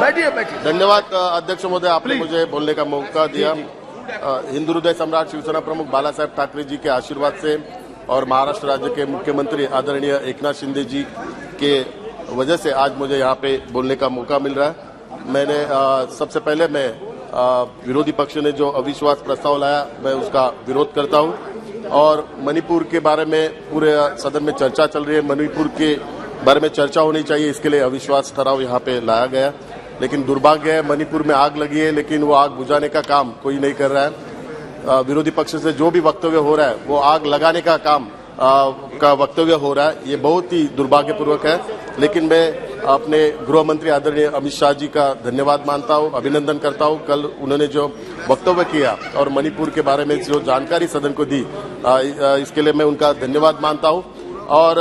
बैठिए बैठिए। धन्यवाद अध्यक्ष महोदय, आपने मुझे बोलने का मौका दिया। हिंदू हृदय सम्राट शिवसेना प्रमुख बाला साहेब ठाकरे जी के आशीर्वाद से और महाराष्ट्र राज्य के मुख्यमंत्री आदरणीय एकनाथ शिंदे जी के वजह से आज मुझे यहाँ पे बोलने का मौका मिल रहा है। मैंने सबसे पहले मैं विरोधी पक्ष ने जो अविश्वास प्रस्ताव लाया मैं उसका विरोध करता हूँ और मणिपुर के बारे में पूरे सदन में चर्चा चल रही है। मणिपुर के बारे में चर्चा होनी चाहिए, इसके लिए अविश्वास ठराव यहाँ पे लाया गया। लेकिन दुर्भाग्य है, मणिपुर में आग लगी है लेकिन वो आग बुझाने का काम कोई नहीं कर रहा है। विरोधी पक्ष से जो भी वक्तव्य हो रहा है वो आग लगाने का काम का वक्तव्य हो रहा है। ये बहुत ही दुर्भाग्यपूर्वक है। लेकिन मैं अपने गृह मंत्री आदरणीय अमित शाह जी का धन्यवाद मानता हूँ, अभिनंदन करता हूँ। कल उन्होंने जो वक्तव्य किया और मणिपुर के बारे में जो जानकारी सदन को दी, इसके लिए मैं उनका धन्यवाद मानता हूँ। और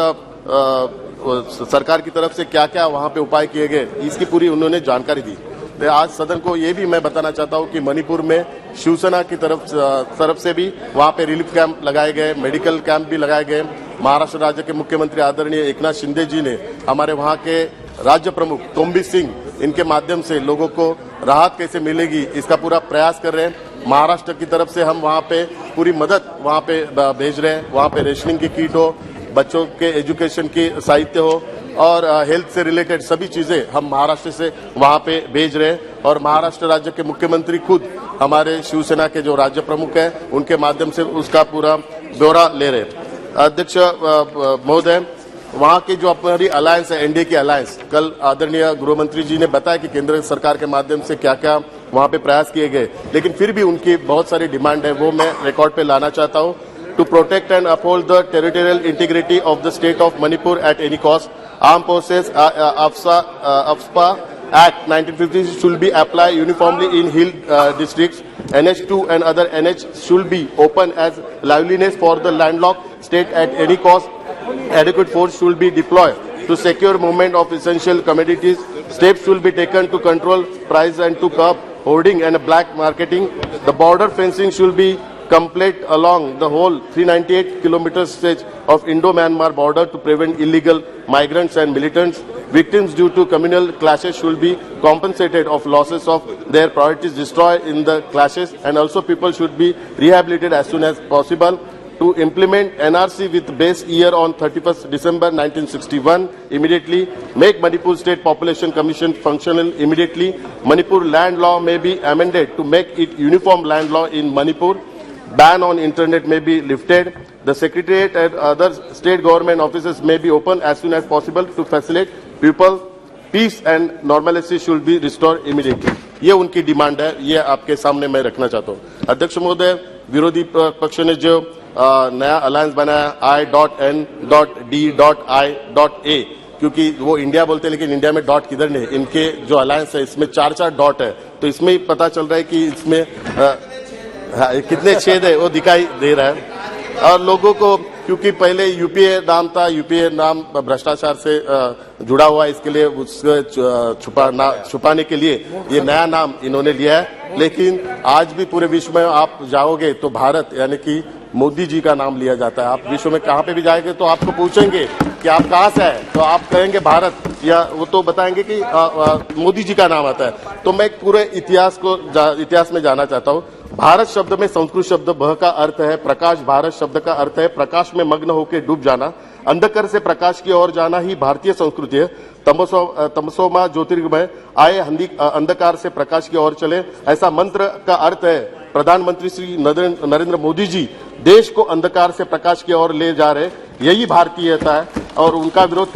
सरकार की तरफ से क्या क्या वहां पे उपाय किए गए इसकी पूरी उन्होंने जानकारी दी। तो आज सदन को ये भी मैं बताना चाहता हूं कि मणिपुर में शिवसेना की तरफ से भी वहां पे रिलीफ कैंप लगाए गए, मेडिकल कैंप भी लगाए गए। महाराष्ट्र राज्य के मुख्यमंत्री आदरणीय एकनाथ शिंदे जी ने हमारे वहां के राज्य प्रमुख तोम्बी सिंह, इनके माध्यम से लोगों को राहत कैसे मिलेगी इसका पूरा प्रयास कर रहे हैं। महाराष्ट्र की तरफ से हम वहां पे पूरी मदद वहां पे भेज रहे हैं। वहां पे रेशनिंग की किट हो, बच्चों के एजुकेशन की साहित्य हो और हेल्थ से रिलेटेड सभी चीजें हम महाराष्ट्र से वहां पे भेज रहे हैं। और महाराष्ट्र राज्य के मुख्यमंत्री खुद हमारे शिवसेना के जो राज्य प्रमुख हैं उनके माध्यम से उसका पूरा ब्यौरा ले रहे हैं। अध्यक्ष महोदय, वहां की जो हमारी अलायंस है, एनडीए की अलायंस, कल आदरणीय गृह मंत्री जी ने बताया कि केंद्र सरकार के माध्यम से क्या क्या वहां पे प्रयास किए गए। लेकिन फिर भी उनकी बहुत सारी डिमांड है, वो मैं रिकॉर्ड पे लाना चाहता हूं। To protect and uphold the territorial integrity of the state of Manipur at any cost, Armed Forces AFSPA Act 1950 should be applied uniformly in hill districts. NH2 and other NH should be open as liveliness for the landlocked state at any cost. Adequate force should be deployed to secure movement of essential commodities. Steps should be taken to control price and to curb hoarding and black marketing. The border fencing should be complete along the whole 398 kilometer stretch of Indo-Myanmar border to prevent illegal migrants and militants. Victims due to communal clashes should be compensated of losses of their properties destroyed in the clashes, and also people should be rehabilitated as soon as possible. To implement NRC with base year on 31st December 1961 immediately. Make Manipur State Population Commission functional immediately. Manipur land law may be amended to make it uniform land law in Manipur. Ban on internet may be lifted. The secretariat and other state government offices may be open as soon as possible to facilitate people. Peace and normalcy should be restored immediately. ये उनकी demand है, ये आपके सामने मैं रखना चाहता हूँ। अध्यक्ष महोदय, विरोधी पक्ष ने जो नया अलायंस बनाया I.D.I.A, क्योंकि वो इंडिया बोलते हैं लेकिन इंडिया में डॉट किधर नहीं, इनके जो अलायंस है इसमें 4 डॉट है। तो इसमें ही पता चल रहा है कि इसमें कितने छेद है वो दिखाई दे रहा है। और लोगों को, क्योंकि पहले यूपीए नाम था, यूपीए नाम भ्रष्टाचार से जुड़ा हुआ है, इसके लिए उसको छुपाने के लिए ये नया नाम इन्होंने लिया है। लेकिन आज भी पूरे विश्व में आप जाओगे तो भारत यानी कि मोदी जी का नाम लिया जाता है। आप विश्व में कहाँ पे भी जाएंगे तो आपको पूछेंगे कि आप कहाँ से हैं, तो आप कहेंगे भारत, या वो तो बताएंगे कि मोदी जी का नाम आता है। तो मैं पूरे इतिहास में जाना चाहता हूँ। भारत शब्द में संस्कृत शब्द भ का अर्थ है प्रकाश। भारत शब्द का अर्थ है प्रकाश में मग्न होकर डूब जाना। अंधकार से प्रकाश की ओर जाना ही भारतीय संस्कृति है। तमसोमा ज्योतिर्गमय आए, अंधकार से प्रकाश की ओर चले, ऐसा मंत्र का अर्थ है। प्रधानमंत्री श्री नरेंद्र मोदी जी देश को अंधकार से प्रकाश की ओर ले जा रहे, यही भारतीयता है। और उनका विरोध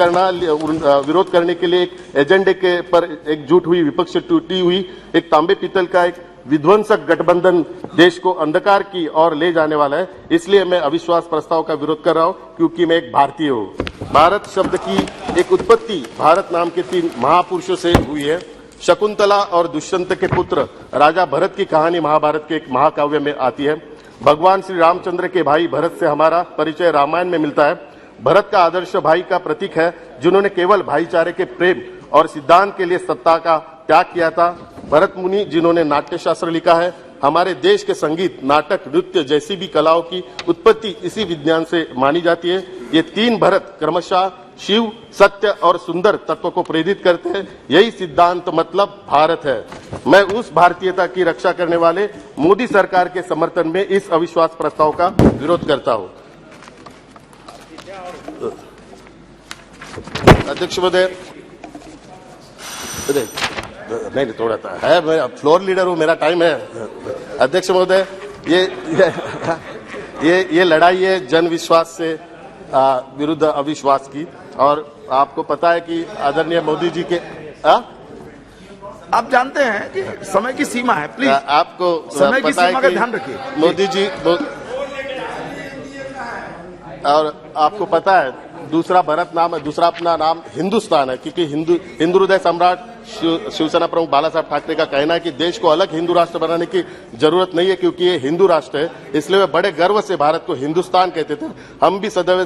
करने के लिए एक एजेंडे के पर एकजुट हुई विपक्ष टूटी हुई एक तांबे पीतल का एक विध्वंसक गठबंधन देश को अंधकार की ओर ले जाने वाला है। इसलिए मैं अविश्वास प्रस्ताव का विरोध कर रहा हूं, क्योंकि मैं एक भारतीय हूं। भारत शब्द की एक उत्पत्ति भारत नाम के 3 महापुरुषों से हुई है। शकुंतला और दुष्यंत के पुत्र राजा भरत की कहानी महाभारत के एक महाकाव्य में आती है। भगवान श्री रामचंद्र के भाई भरत से हमारा परिचय रामायण में मिलता है। भरत का आदर्श भाई का प्रतीक है, जिन्होंने केवल भाईचारे के प्रेम और सिद्धांत के लिए सत्ता का त्याग किया था। भरत मुनि, जिन्होंने नाट्यशास्त्र लिखा है। हमारे देश के संगीत, नाटक, नृत्य जैसी भी कलाओं की उत्पत्ति इसी विज्ञान से मानी जाती है। ये 3 भरत क्रमशः शिव, सत्य और सुंदर तत्व को प्रेरित करते हैं। यही सिद्धांत मतलब भारत है। मैं उस भारतीयता की रक्षा करने वाले मोदी सरकार के समर्थन में इस अविश्वास प्रस्ताव का विरोध करता हूं। अध्यक्ष महोदय, नहीं थोड़ा सा है, मैं फ्लोर लीडर हूं, मेरा टाइम है। अध्यक्ष महोदय, ये लड़ाई है जन विश्वास से विरुद्ध अविश्वास की, और आपको पता है कि आदरणीय मोदी जी के आप जानते हैं कि समय की सीमा है, प्लीज आपको समय की पता सीमा है का कि ध्यान रखिए। मोदी जी और आपको पता है दूसरा भारत नाम है, दूसरा अपना नाम हिंदुस्तान है, क्योंकि हिंदू हृदय सम्राट शिवसेना प्रमुख बाला साहब ठाकरे का कहना है कि देश को अलग हिंदू राष्ट्र बनाने की जरूरत नहीं है, क्योंकि ये हिंदू राष्ट्र है। इसलिए वे बड़े गर्व से भारत को हिंदुस्तान कहते थे। हम भी सदैव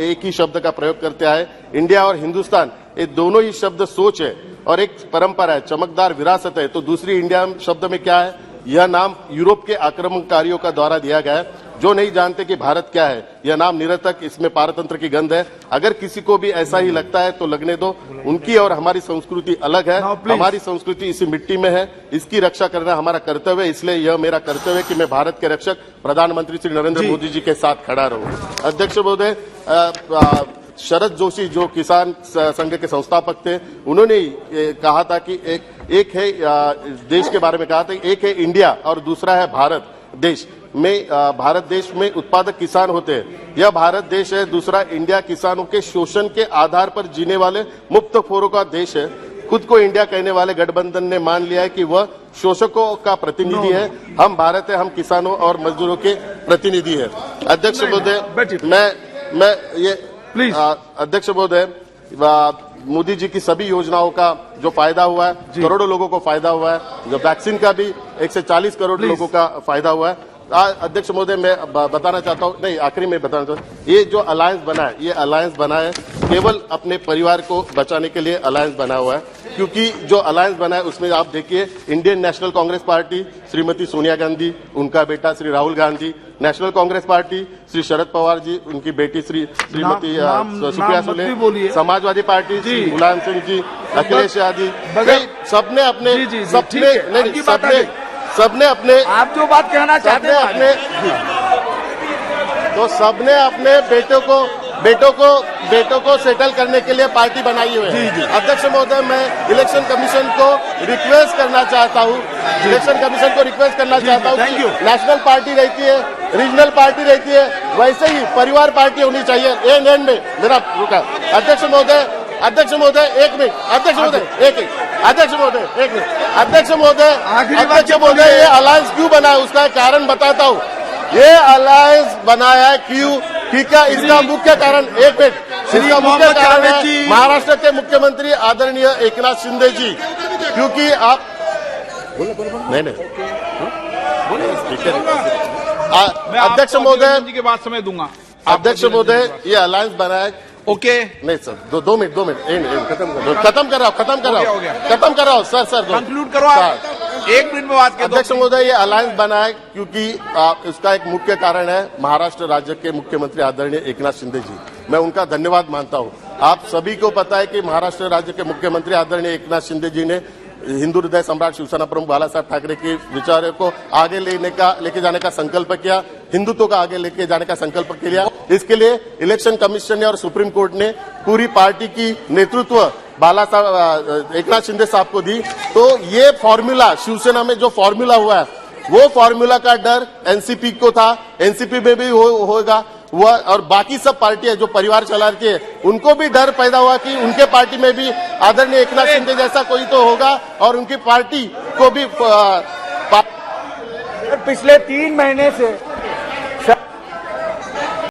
एक ही शब्द का प्रयोग करते आए। इंडिया और हिंदुस्तान, ये दोनों ही शब्द सोच है और एक परंपरा है, चमकदार विरासत है। तो दूसरी इंडिया शब्द में क्या है? यह नाम यूरोप के आक्रमणकारियों का द्वारा दिया गया है, जो नहीं जानते कि भारत क्या है। यह नाम निरर्थक, इसमें पारतंत्र की गंध है। अगर किसी को भी ऐसा ही लगता है तो लगने दो। उनकी और हमारी संस्कृति अलग है। हमारी संस्कृति इसी मिट्टी में है, इसकी रक्षा करना हमारा कर्तव्य है। इसलिए यह मेरा कर्तव्य है कि मैं भारत के रक्षक प्रधानमंत्री श्री नरेंद्र मोदी जी के साथ खड़ा रहूं। अध्यक्ष महोदय, शरद जोशी जो किसान संघ के संस्थापक थे, उन्होंने कहा था कि एक है देश के बारे में कहा था, एक है इंडिया और दूसरा है भारत देश में। भारत देश में उत्पादक किसान होते हैं, यह भारत देश है। दूसरा इंडिया किसानों के शोषण के आधार पर जीने वाले मुक्तखोरों का देश है। खुद को इंडिया कहने वाले गठबंधन ने मान लिया है कि वह शोषकों का प्रतिनिधि है। हम भारत है, हम किसानों और मजदूरों के प्रतिनिधि है। अध्यक्ष महोदय, मैं ये प्लीज अध्यक्ष महोदय, मोदी जी की सभी योजनाओं का जो फायदा हुआ है, करोड़ों लोगों को फायदा हुआ है। जो वैक्सीन का भी 140 करोड़ लोगों का फायदा हुआ है। अध्यक्ष महोदय, मैं बताना चाहता हूँ, नहीं आखिरी में बताना चाहता हूँ, ये जो अलायंस बना है, ये अलायंस बना है केवल अपने परिवार को बचाने के लिए अलायंस बना हुआ है। क्योंकि जो अलायंस बना है उसमें आप देखिए, Indian national Congress party Shrimati Sonia Gandhi, उनका बेटा श्री राहुल गांधी, नेशनल कांग्रेस पार्टी श्री शरद पवार जी, उनकी बेटी श्रीमती सुप्रिया सुले, समाजवादी पार्टी श्री मुलायम सिंह जी, अखिलेश यादव, सबने अपने आप जो बात कहना चाहते हैं तो सबने अपने बेटों को सेटल करने के लिए पार्टी बनाई हुई है। अध्यक्ष महोदय, मैं इलेक्शन कमीशन को रिक्वेस्ट करना चाहता हूँ, नेशनल पार्टी रहती है, रीजनल पार्टी रहती है, वैसे ही परिवार पार्टी होनी चाहिए। एंड में मेरा रुका। अध्यक्ष महोदय, एक मिनट। अध्यक्ष महोदय, ये अलायंस क्यों बना है उसका कारण बताता हूँ। ये अलायंस बनाया है क्यों? ठीक है, इसका मुख्य कारण एक मिनट, इसका मुख्य कारण है महाराष्ट्र के मुख्यमंत्री आदरणीय एकनाथ शिंदे जी। क्योंकि आप नहीं अध्यक्ष महोदय जी के बाद समय दूंगा। अध्यक्ष महोदय, ये अलायंस बना है ओके नहीं सर, दो मिनट खत्म कर रहा हूँ सर, कंक्लूड करो आप, 1 मिनट में बात कर। अध्यक्ष महोदय, ये अलायंस बना है क्योंकि इसका एक मुख्य कारण है महाराष्ट्र राज्य के मुख्यमंत्री आदरणीय एकनाथ शिंदे जी। मैं उनका धन्यवाद मानता हूँ। आप सभी को पता है कि महाराष्ट्र राज्य के मुख्यमंत्री आदरणीय एकनाथ शिंदे जी ने हिंदू हृदय सम्राट शिवसेना प्रमुख बाला साहब ठाकरे के विचारों को आगे लेके जाने का संकल्प किया, हिंदुत्व का आगे लेके जाने का संकल्प किया। इसके लिए इलेक्शन कमीशन ने और सुप्रीम कोर्ट ने पूरी पार्टी की नेतृत्व बाला साहब एकनाथ शिंदे साहब को दी। तो ये फॉर्मूला शिवसेना में जो फॉर्मूला हुआ है, वो फॉर्मूला का डर एनसीपी को था, एनसीपी में भी होगा हुआ, और बाकी सब पार्टियां जो परिवार चलाती है उनको भी डर पैदा हुआ कि उनके पार्टी में भी आदरणीय एकनाथ शिंदे जैसा कोई तो होगा और उनकी पार्टी को भी पिछले 3 महीने से